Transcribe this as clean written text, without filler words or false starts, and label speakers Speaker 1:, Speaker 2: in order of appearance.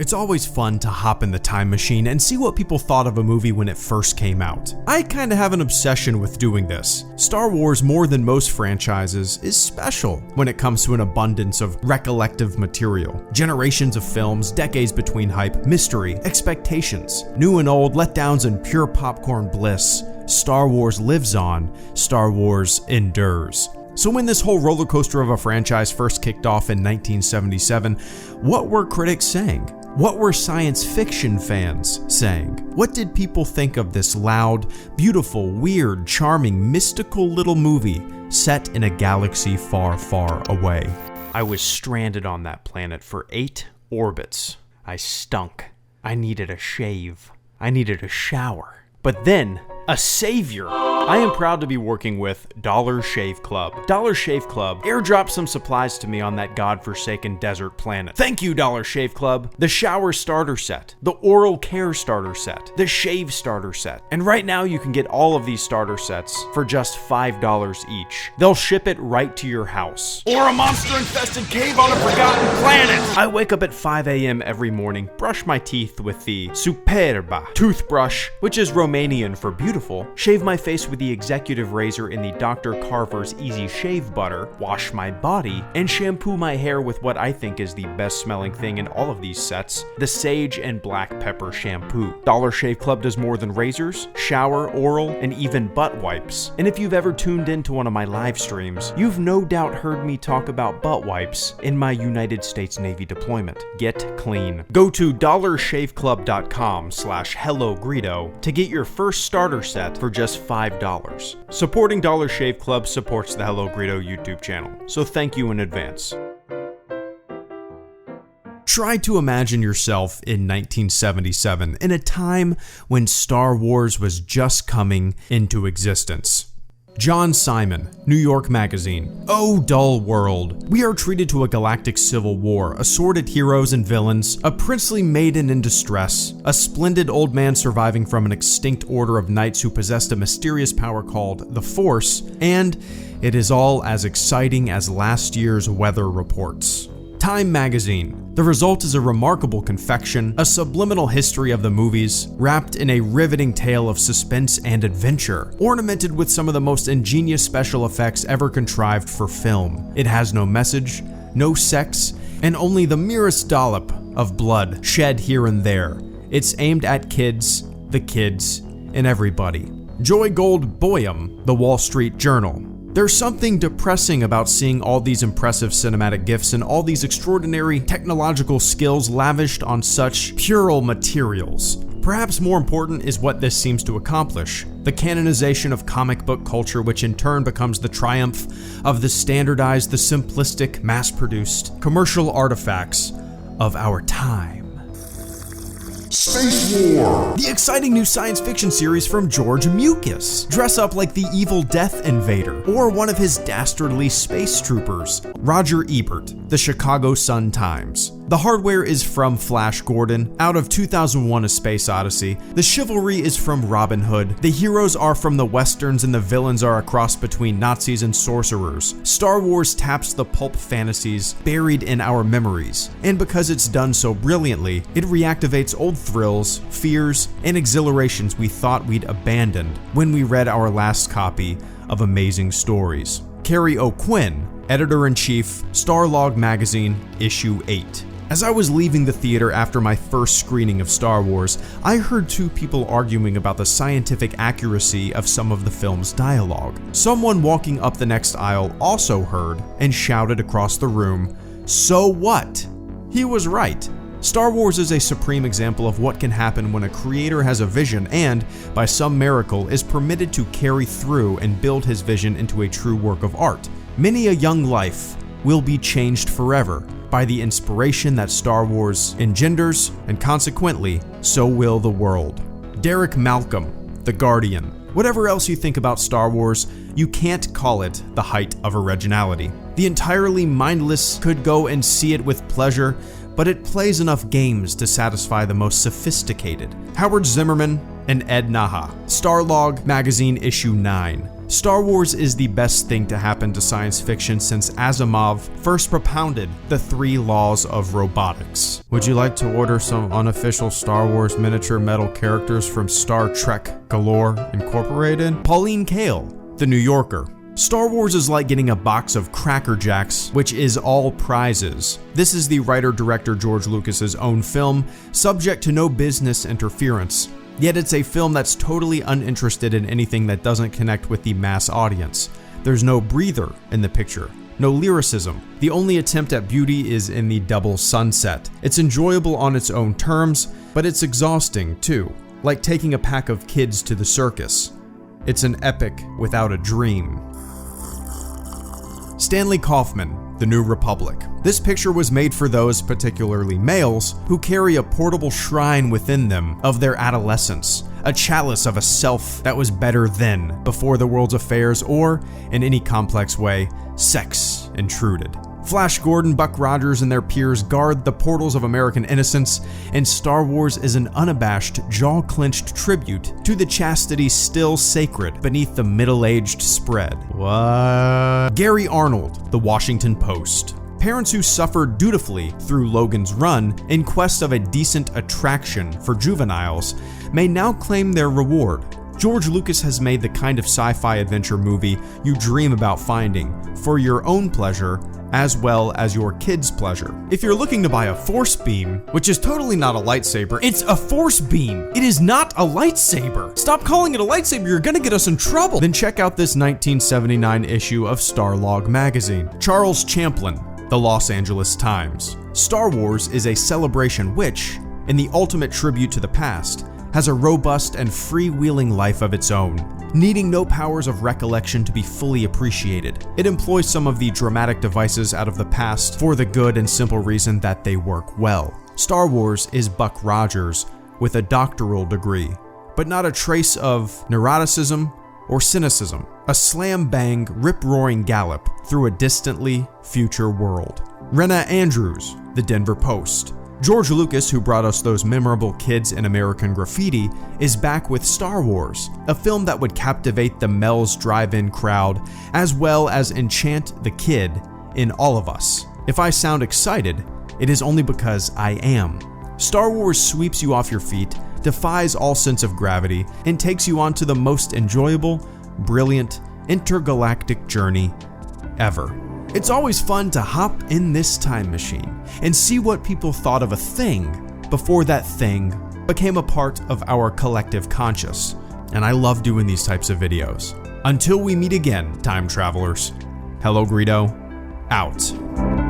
Speaker 1: It's always fun to hop in the time machine and see what people thought of a movie when it first came out. I kinda have an obsession with doing this. Star Wars, more than most franchises, is special when it comes to an abundance of recollective material. Generations of films, decades between hype, mystery, expectations, new and old, letdowns and pure popcorn bliss. Star Wars lives on, Star Wars endures. So when this whole roller coaster of a franchise first kicked off in 1977, what were critics saying? What were science fiction fans saying? What did people think of this loud, beautiful, weird, charming, mystical little movie set in a galaxy far, far away? I was stranded on that planet for 8 orbits. I stunk. I needed a shave. I needed a shower. But then, a savior. I am proud to be working with Dollar Shave Club. Dollar Shave Club airdropped some supplies to me on that godforsaken desert planet. Thank you, Dollar Shave Club. The shower starter set, the oral care starter set, the shave starter set. And right now you can get all of these starter sets for just $5 each. They'll ship it right to your house. Or a monster-infested cave on a forgotten planet. I wake up at 5 a.m. every morning, brush my teeth with the Superba toothbrush, which is Romanian for beautiful, shave my face with the executive razor in the Dr. Carver's Easy Shave Butter, wash my body, and shampoo my hair with what I think is the best smelling thing in all of these sets, the Sage and Black Pepper Shampoo. Dollar Shave Club does more than razors, shower, oral, and even butt wipes. And if you've ever tuned into one of my live streams, you've no doubt heard me talk about butt wipes in my United States Navy deployment. Get clean. Go to dollarshaveclub.com/HelloGreedo to get your first starter set for just $5. Supporting Dollar Shave Club supports the HelloGreedo YouTube channel, so thank you in advance. Try to imagine yourself in 1977, in a time when Star Wars was just coming into existence. John Simon, New York Magazine. Oh, dull world. We are treated to a galactic civil war, assorted heroes and villains, a princely maiden in distress, a splendid old man surviving from an extinct order of knights who possessed a mysterious power called the Force, and it is all as exciting as last year's weather reports. Time Magazine. The result is a remarkable confection, a subliminal history of the movies, wrapped in a riveting tale of suspense and adventure, ornamented with some of the most ingenious special effects ever contrived for film. It has no message, no sex, and only the merest dollop of blood shed here and there. It's aimed at kids, the kids, and everybody. Joy Gold Boyum, The Wall Street Journal. There's something depressing about seeing all these impressive cinematic gifts and all these extraordinary technological skills lavished on such puerile materials. Perhaps more important is what this seems to accomplish: the canonization of comic book culture, which in turn becomes the triumph of the standardized, the simplistic, mass-produced, commercial artifacts of our time.
Speaker 2: Space War!
Speaker 1: The exciting new science fiction series from George Lucas. Dress up like the evil Death Invader, or one of his dastardly space troopers. Roger Ebert, The Chicago Sun-Times. The hardware is from Flash Gordon, out of 2001: A Space Odyssey. The chivalry is from Robin Hood. The heroes are from the westerns and the villains are a cross between Nazis and sorcerers. Star Wars taps the pulp fantasies buried in our memories, and because it's done so brilliantly, it reactivates old thrills, fears, and exhilarations we thought we'd abandoned when we read our last copy of Amazing Stories. Carrie O'Quinn, Editor-in-Chief, Starlog Magazine, Issue 8. As I was leaving the theater after my first screening of Star Wars, I heard two people arguing about the scientific accuracy of some of the film's dialogue. Someone walking up the next aisle also heard and shouted across the room, "So what?" He was right. Star Wars is a supreme example of what can happen when a creator has a vision and, by some miracle, is permitted to carry through and build his vision into a true work of art. Many a young life will be changed forever by the inspiration that Star Wars engenders, and consequently, so will the world. Derek Malcolm, The Guardian. Whatever else you think about Star Wars, you can't call it the height of originality. The entirely mindless could go and see it with pleasure, but it plays enough games to satisfy the most sophisticated. Howard Zimmerman and Ed Naha. Starlog Magazine, Issue 9. Star Wars is the best thing to happen to science fiction since Asimov first propounded the 3 laws of robotics. Would you like to order some unofficial Star Wars miniature metal characters from Star Trek Galore Incorporated? Pauline Kael, The New Yorker. Star Wars is like getting a box of Cracker Jacks, which is all prizes. This is the writer-director George Lucas's own film, subject to no business interference. Yet it's a film that's totally uninterested in anything that doesn't connect with the mass audience. There's no breather in the picture, no lyricism. The only attempt at beauty is in the double sunset. It's enjoyable on its own terms, but it's exhausting too, like taking a pack of kids to the circus. It's an epic without a dream. Stanley Kaufman, The New Republic. This picture was made for those, particularly males, who carry a portable shrine within them of their adolescence, a chalice of a self that was better then, before the world's affairs or, in any complex way, sex intruded. Flash Gordon, Buck Rogers, and their peers guard the portals of American innocence, and Star Wars is an unabashed, jaw-clenched tribute to the chastity still sacred beneath the middle-aged spread. What? Gary Arnold, The Washington Post. Parents who suffered dutifully through Logan's Run in quest of a decent attraction for juveniles may now claim their reward. George Lucas has made the kind of sci-fi adventure movie you dream about finding for your own pleasure as well as your kids' pleasure. If you're looking to buy a force beam, which is totally not a lightsaber, it's a force beam. It is not a lightsaber. Stop calling it a lightsaber, you're gonna get us in trouble. Then check out this 1979 issue of Starlog magazine. Charles Champlin, The Los Angeles Times. Star Wars is a celebration which, in the ultimate tribute to the past, has a robust and freewheeling life of its own, needing no powers of recollection to be fully appreciated. It employs some of the dramatic devices out of the past for the good and simple reason that they work well. Star Wars is Buck Rogers with a doctoral degree, but not a trace of neuroticism or cynicism. A slam-bang, rip-roaring gallop through a distantly future world. Rena Andrews, The Denver Post. George Lucas, who brought us those memorable kids in American Graffiti, is back with Star Wars, a film that would captivate the Mel's drive-in crowd, as well as enchant the kid in all of us. If I sound excited, it is only because I am. Star Wars sweeps you off your feet, defies all sense of gravity, and takes you onto the most enjoyable, brilliant, intergalactic journey ever. It's always fun to hop in this time machine and see what people thought of a thing before that thing became a part of our collective conscious. And I love doing these types of videos. Until we meet again, time travelers. HelloGreedo, out.